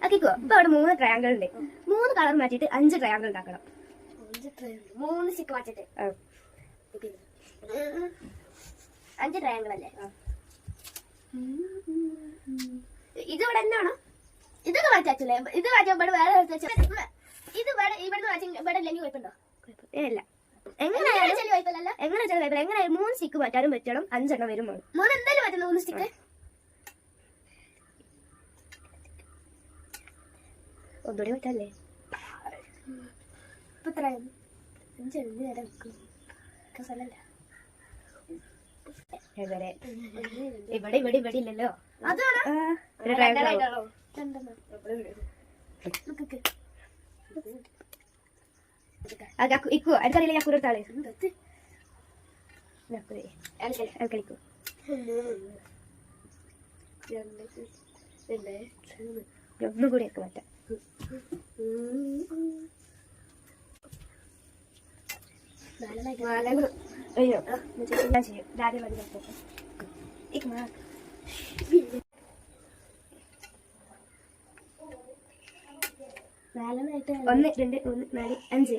ആക്കിക്കോ. ഇപ്പൊ അവിടെ 3 ട്രയാങ്കിൾ ഉണ്ട്. 3 കളർ മാറ്റിയിട്ട് 5 ട്രയാങ്കിൾ ഉണ്ടാക്കണം. 3 സ്റ്റിക്ക് മാറ്റിട്ട് 5 ട്രയാങ്കിൾ അല്ലേ? ഇത് ഇവിടെ എന്നാണോ? ഇതൊക്കെ മാറ്റാച്ചല്ലേ? ഇത് മാറ്റാൻ ഇവിടെ വേറെ ഇത് ഇവിടുന്ന് മാറ്റി ഇവിടെ ഇല്ലെങ്കിൽ കുഴപ്പമുണ്ടോ? ഇല്ല. എങ്ങനെയായാലും എങ്ങനെ 3 സ്റ്റിക്ക് മാറ്റാനും പറ്റണം. 5 എണ്ണം വരും. 3 എന്തായാലും മാറ്റുന്നു. 3 സ്റ്റിക്ക് ഒന്നുകൂടി മാറ്റല്ലേ? ഇപ്പൊ എത്ര 5 നേരം വെക്കും. ഇവിടെ ഇല്ലല്ലോ. അതാണ് ഇക്കോ എനിക്കറിയില്ല. ഞാൻ കൂടെടുത്താളെ കളിക്കൂ. ഒന്നും കൂടി ഒക്കെ മാറ്റാം. അയ്യോ ഞാൻ ചെയ്യും. ആദ്യം മതി. 1 2 3 4 5